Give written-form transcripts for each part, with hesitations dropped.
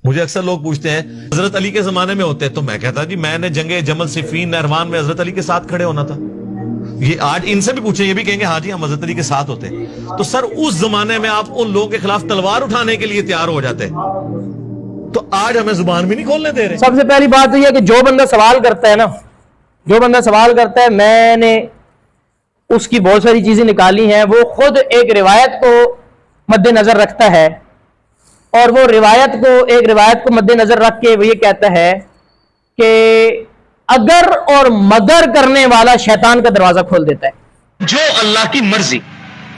مجھے اکثر لوگ پوچھتے ہیں حضرت علی کے زمانے میں ہوتے، تو میں کہتا جی میں نے جنگ جمل صفین نہروان میں حضرت علی کے ساتھ کھڑے ہونا تھا. یہ آج ان سے بھی پوچھیں، یہ بھی کہیں گے ہاں جی ہم حضرت علی کے ساتھ ہوتے. تو سر اس زمانے میں آپ ان لوگوں کے خلاف تلوار اٹھانے کے لیے تیار ہو جاتے، تو آج ہمیں زبان بھی نہیں کھولنے دے رہے. سب سے پہلی بات تو یہ کہ جو بندہ سوال کرتا ہے نا، جو بندہ سوال کرتا ہے، میں نے اس کی بہت ساری چیزیں نکالی ہیں. وہ خود ایک روایت کو مد نظر رکھتا ہے، اور وہ ایک روایت کو مد نظر رکھ کے وہ یہ کہتا ہے کہ اگر اور مگر کرنے والا شیطان کا دروازہ کھول دیتا ہے. جو اللہ کی مرضی،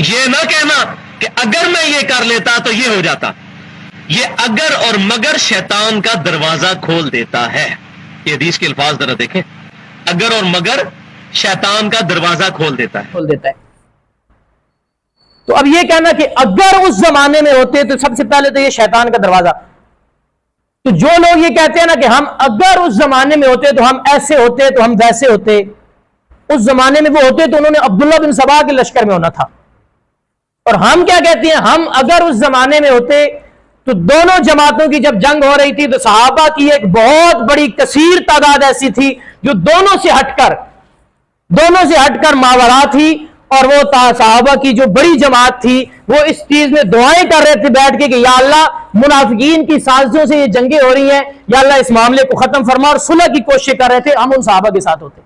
یہ نہ کہنا کہ اگر میں یہ کر لیتا تو یہ ہو جاتا. یہ اگر اور مگر شیطان کا دروازہ کھول دیتا ہے. یہ حدیث کے الفاظ ذرا دیکھیں، اگر اور مگر شیطان کا دروازہ کھول دیتا ہے. تو اب یہ کہنا کہ اگر اس زمانے میں ہوتے تو سب سے پہلے تو یہ شیطان کا دروازہ. تو جو لوگ یہ کہتے ہیں نا کہ ہم اگر اس زمانے میں ہوتے تو ہم ایسے ہوتے تو ہم ویسے ہوتے، اس زمانے میں وہ ہوتے تو انہوں نے عبداللہ بن سبا کے لشکر میں ہونا تھا. اور ہم کیا کہتے ہیں، ہم اگر اس زمانے میں ہوتے تو دونوں جماعتوں کی جب جنگ ہو رہی تھی تو صحابہ کی ایک بہت بڑی کثیر تعداد ایسی تھی جو دونوں سے ہٹ کر ماورا تھی، اور وہ صحابہ کی جو بڑی جماعت تھی وہ اس چیز میں دعائیں کر رہے تھے بیٹھ کے کہ یا اللہ منافقین کی سازشوں سے یہ جنگیں ہو رہی ہیں، یا اللہ اس معاملے کو ختم فرما، اور صلح کی کوشش کر رہے تھے. ہم ان صحابہ کے ساتھ ہوتے.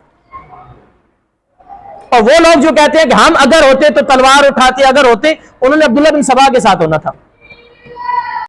اور وہ لوگ جو کہتے ہیں کہ ہم اگر ہوتے تو تلوار اٹھاتے، اگر ہوتے، انہوں نے عبداللہ بن سبا کے ساتھ ہونا تھا.